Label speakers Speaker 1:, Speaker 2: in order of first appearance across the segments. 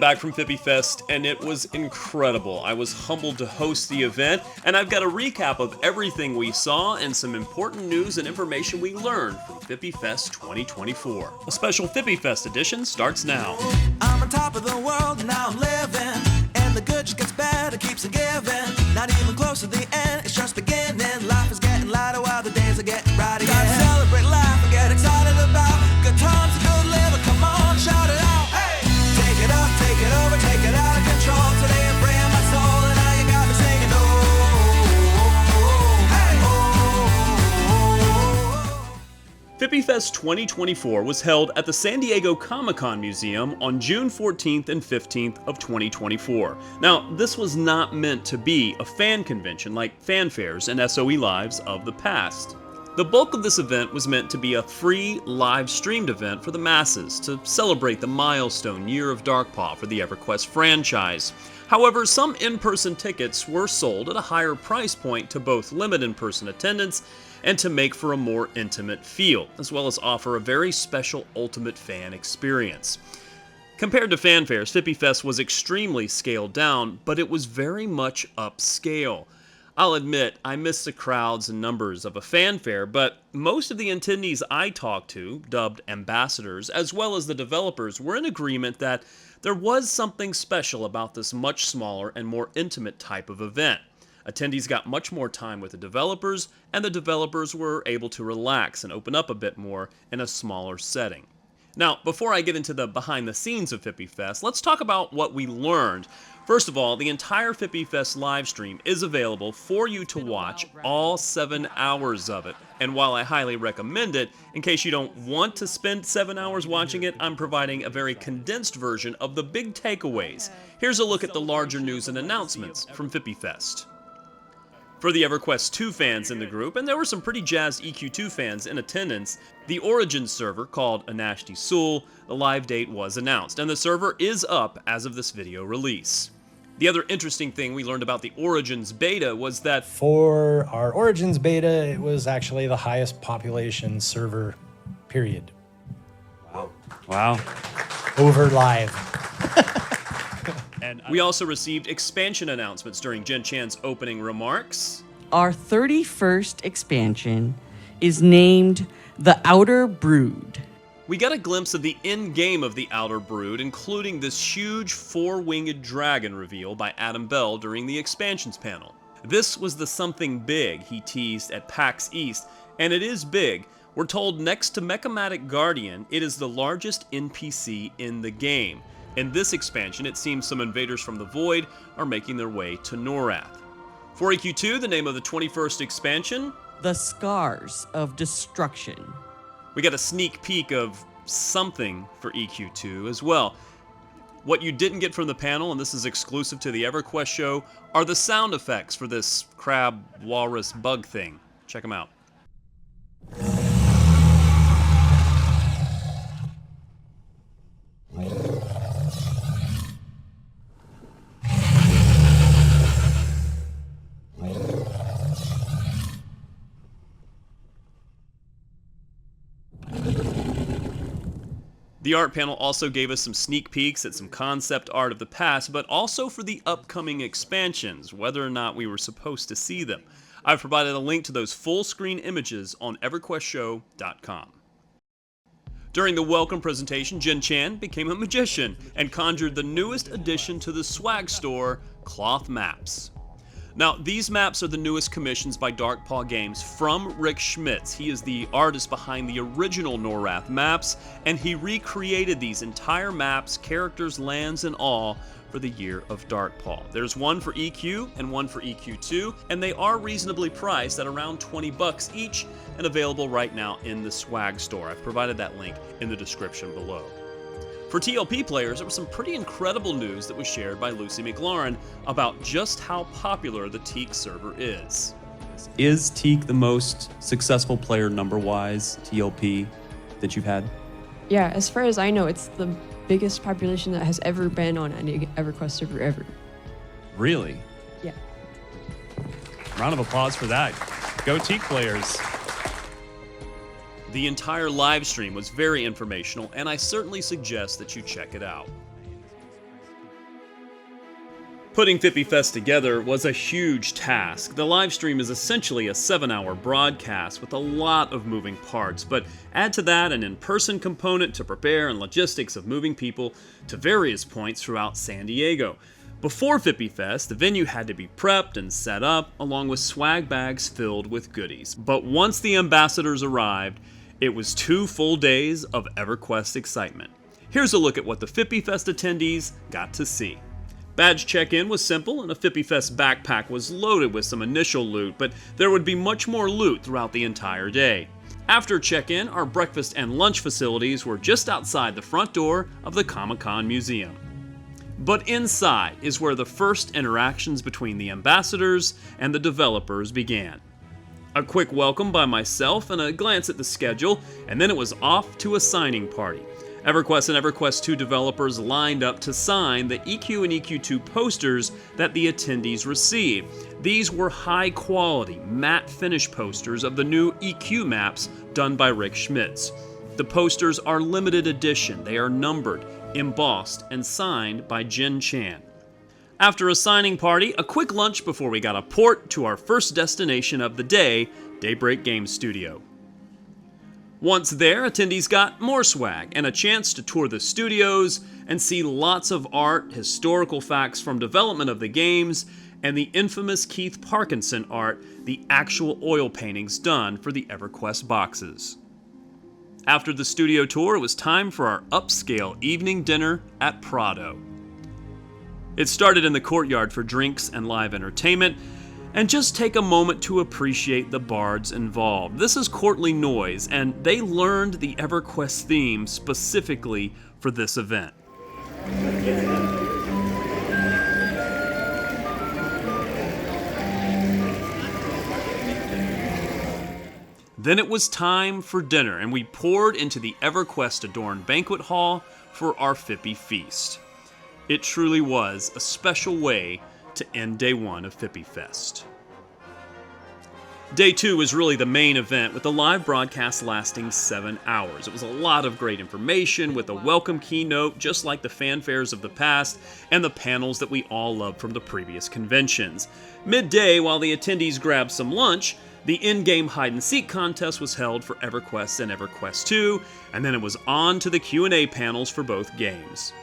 Speaker 1: back from Fippy Fest, and it was incredible. I was humbled to host the event, and I've got a recap of everything we saw and some important news and information we learned from Fippy Fest 2024. A special Fippy Fest edition starts now.
Speaker 2: I'm on top of the world, now I'm living, and the good just gets better, keeps on giving. Not even close to the end, it's just beginning. Life is getting lighter while the days are getting brighter. Gotta celebrate life and get excited about good times and good living. Come on, shout it out. Hey! Take it up, take it over, take it out of control. Today I'm freeing my soul and now you got me singing.
Speaker 1: Fippy Fest 2024 was held at the San Diego Comic-Con Museum on June 14th and 15th of 2024. Now, this was not meant to be a fan convention like fanfares and SOE Lives of the past. The bulk of this event was meant to be a free, live-streamed event for the masses to celebrate the milestone year of Darkpaw for the EverQuest franchise. However, some in-person tickets were sold at a higher price point to both limit in-person attendance and to make for a more intimate feel, as well as offer a very special ultimate fan experience. Compared to fanfares, Fippy Fest was extremely scaled down, but it was very much upscale. I'll admit, I missed the crowds and numbers of a fanfare, but most of the attendees I talked to, dubbed ambassadors, as well as the developers, were in agreement that there was something special about this much smaller and more intimate type of event. Attendees got much more time with the developers, and the developers were able to relax and open up a bit more in a smaller setting. Now, before I get into the behind the scenes of Fippy Fest, let's talk about what we learned. First of all, the entire Fippy Fest live stream is available for you to watch, all 7 hours of it. And while I highly recommend it, in case you don't want to spend 7 hours watching it, I'm providing a very condensed version of the big takeaways. Here's a look at the larger news and announcements from Fippy Fest. For the EverQuest II fans in the group, and there were some pretty jazzed EQ2 fans in attendance, the Origins server, called Anashti, the live date was announced, and the server is up as of this video release. The other interesting thing we learned about the Origins beta was that
Speaker 3: for our Origins beta, it was actually the highest population server, period.
Speaker 1: Wow.
Speaker 3: Over live.
Speaker 1: We also received expansion announcements during Jen Chan's opening remarks.
Speaker 4: Our 31st expansion is named The Outer Brood.
Speaker 1: We got a glimpse of the end game of the Outer Brood, including this huge four-winged dragon reveal by Adam Bell during the expansions panel. This was the something big he teased at PAX East, and it is big. We're told next to Mechamatic Guardian, it is the largest NPC in the game. In this expansion, it seems some invaders from the Void are making their way to Norath. For EQ2, the name of the 21st expansion,
Speaker 4: The Scars of Destruction.
Speaker 1: We got a sneak peek of something for EQ2 as well. What you didn't get from the panel, and this is exclusive to the EverQuest show, are the sound effects for this crab, walrus, bug thing. Check them out. The art panel also gave us some sneak peeks at some concept art of the past, but also for the upcoming expansions, whether or not we were supposed to see them. I've provided a link to those full-screen images on EverQuestShow.com. During the welcome presentation, Jen Chan became a magician and conjured the newest addition to the swag store, cloth maps. Now, these maps are the newest commissions by Darkpaw Games from Rick Schmitz. He is the artist behind the original Norath maps, and he recreated these entire maps, characters, lands, and all for the year of Darkpaw. There's one for EQ and one for EQ2, and they are reasonably priced at around $20 each and available right now in the swag store. I've provided that link in the description below. For TLP players, there was some pretty incredible news that was shared by Lucy McLaurin about just how popular the Teak server is.
Speaker 5: Is Teak the most successful player number-wise TLP that you've had?
Speaker 6: Yeah, as far as I know, it's the biggest population that has ever been on any EverQuest server ever.
Speaker 5: Really?
Speaker 6: Yeah.
Speaker 5: Round of applause for that. Go Teak players.
Speaker 1: The entire live stream was very informational, and I certainly suggest that you check it out. Putting Fippy Fest together was a huge task. The live stream is essentially a 7-hour broadcast with a lot of moving parts, but add to that an in-person component to prepare and logistics of moving people to various points throughout San Diego. Before Fippy Fest, the venue had to be prepped and set up, along with swag bags filled with goodies. But once the ambassadors arrived, it was 2 full days of EverQuest excitement. Here's a look at what the Fippy Fest attendees got to see. Badge check-in was simple, and a Fippy Fest backpack was loaded with some initial loot, but there would be much more loot throughout the entire day. After check-in, our breakfast and lunch facilities were just outside the front door of the Comic-Con Museum. But inside is where the first interactions between the ambassadors and the developers began. A quick welcome by myself and a glance at the schedule, and then it was off to a signing party. EverQuest and EverQuest II developers lined up to sign the EQ and EQ2 posters that the attendees received. These were high-quality, matte finish posters of the new EQ maps done by Rick Schmitz. The posters are limited edition. They are numbered, embossed, and signed by Jen Chan. After a signing party, a quick lunch before we got a port to our first destination of the day, Daybreak Game Studio. Once there, attendees got more swag and a chance to tour the studios and see lots of art, historical facts from development of the games, and the infamous Keith Parkinson art, the actual oil paintings done for the EverQuest boxes. After the studio tour, it was time for our upscale evening dinner at Prado. It started in the courtyard for drinks and live entertainment, and just take a moment to appreciate the bards involved. This is Courtly Noise, and they learned the EverQuest theme specifically for this event. Then it was time for dinner, and we poured into the EverQuest-adorned banquet hall for our Fippy Feast. It truly was a special way to end day 1 of Fippy Fest. Day 2 was really the main event, with the live broadcast lasting 7 hours. It was a lot of great information with a welcome keynote, just like the fanfares of the past, and the panels that we all loved from the previous conventions. Midday, while the attendees grabbed some lunch, the in-game hide-and-seek contest was held for EverQuest and EverQuest II, and then it was on to the Q&A panels for both games.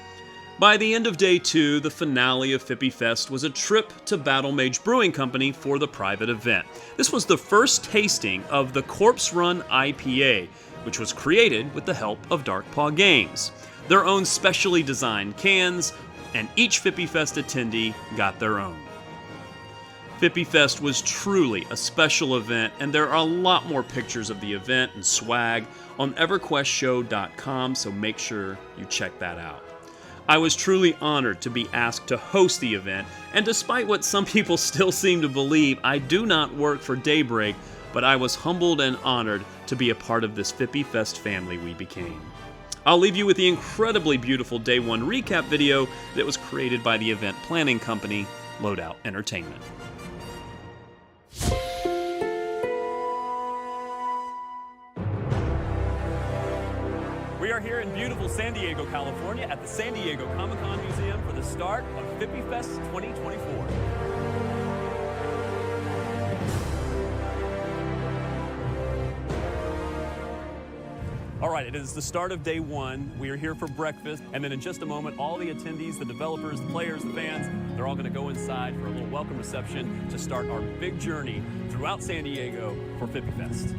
Speaker 1: By the end of Day 2, the finale of Fippy Fest was a trip to Battle Mage Brewing Company for the private event. This was the first tasting of the Corpse Run IPA, which was created with the help of Darkpaw Games. Their own specially designed cans, and each Fippy Fest attendee got their own. Fippy Fest was truly a special event, and there are a lot more pictures of the event and swag on EverQuestShow.com, so make sure you check that out. I was truly honored to be asked to host the event, and despite what some people still seem to believe, I do not work for Daybreak, but I was humbled and honored to be a part of this Fippy Fest family we became. I'll leave you with the incredibly beautiful Day 1 recap video that was created by the event planning company, Loadout Entertainment. We are here in beautiful San Diego, California at the San Diego Comic-Con Museum for the start of Fippy Fest 2024. All right, it is the start of Day 1. We are here for breakfast, and then in just a moment, all the attendees, the developers, the players, the fans, they're all going to go inside for a little welcome reception to start our big journey throughout San Diego for Fippy Fest.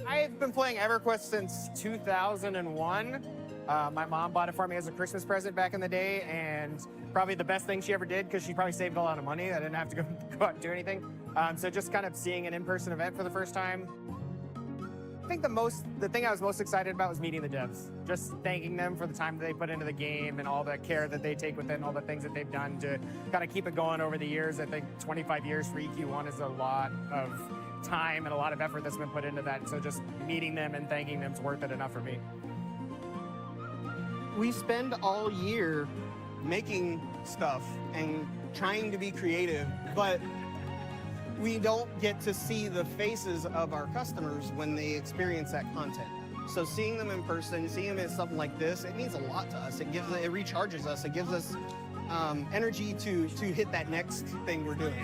Speaker 7: I've been playing EverQuest since 2001. My mom bought it for me as a Christmas present back in the day, and probably the best thing she ever did, because she probably saved a lot of money. I didn't have to go out and do anything. So just kind of seeing an in-person event for the first time. I think the thing I was most excited about was meeting the devs. Just thanking them for the time that they put into the game and all the care that they take with it and all the things that they've done to kind of keep it going over the years. I think 25 years for EQ1 is a lot of time and a lot of effort that's been put into that. So just meeting them and thanking them is worth it enough for me.
Speaker 8: We spend all year making stuff and trying to be creative, but we don't get to see the faces of our customers when they experience that content. So seeing them in person, seeing them at something like this, it means a lot to us. It recharges us. It gives us energy to hit that next thing we're doing.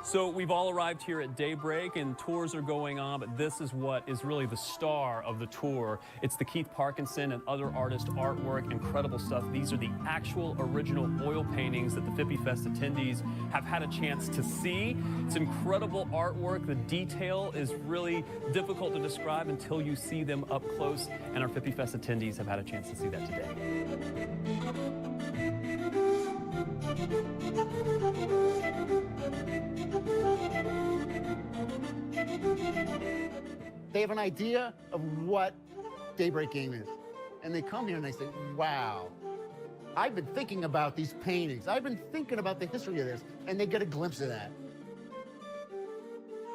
Speaker 1: So we've all arrived here at daybreak and tours are going on, but this is what is really the star of the tour. It's the Keith Parkinson and other artist artwork, incredible stuff. These are the actual original oil paintings that the Fippy Fest attendees have had a chance to see. It's incredible artwork. The detail is really difficult to describe until you see them up close, and our Fippy Fest attendees have had a chance to see that today.
Speaker 9: They have an idea of what Daybreak Game is. And they come here and they say, wow, I've been thinking about these paintings. I've been thinking about the history of this. And they get a glimpse of that.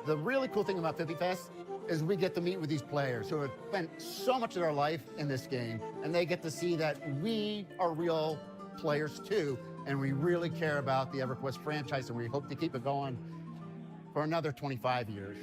Speaker 9: The really cool thing about Fippy Fest is we get to meet with these players who have spent so much of their life in this game. And they get to see that we are real players too. And we really care about the EverQuest franchise, and we hope to keep it going for another 25 years.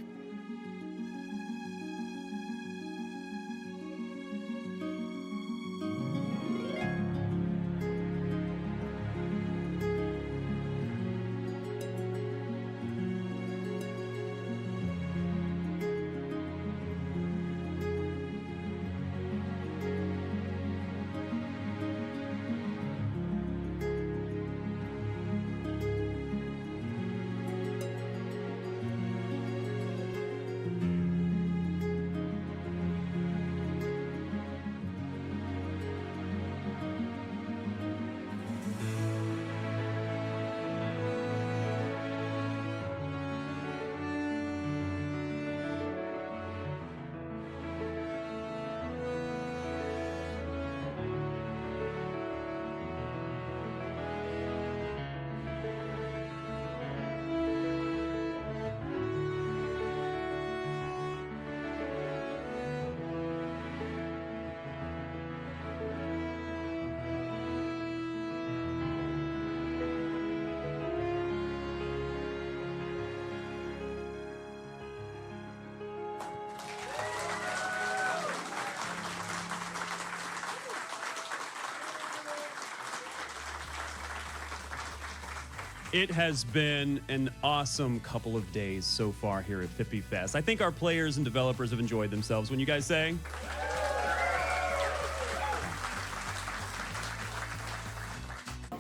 Speaker 1: It has been an awesome couple of days so far here at Fippy Fest. I think our players and developers have enjoyed themselves. Wouldn't you guys say?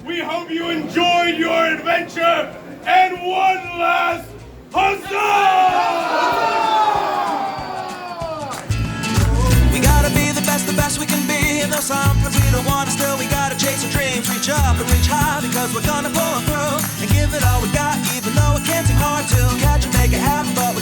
Speaker 10: We hope you enjoyed your adventure, and one last huzzah!
Speaker 2: We gotta be the best we can be. And though sometimes we don't wanna, still we gotta chase our dreams. Reach up and reach high, because we're gonna pull through and give it all we got, even though it can seem hard to catch and make it happen. But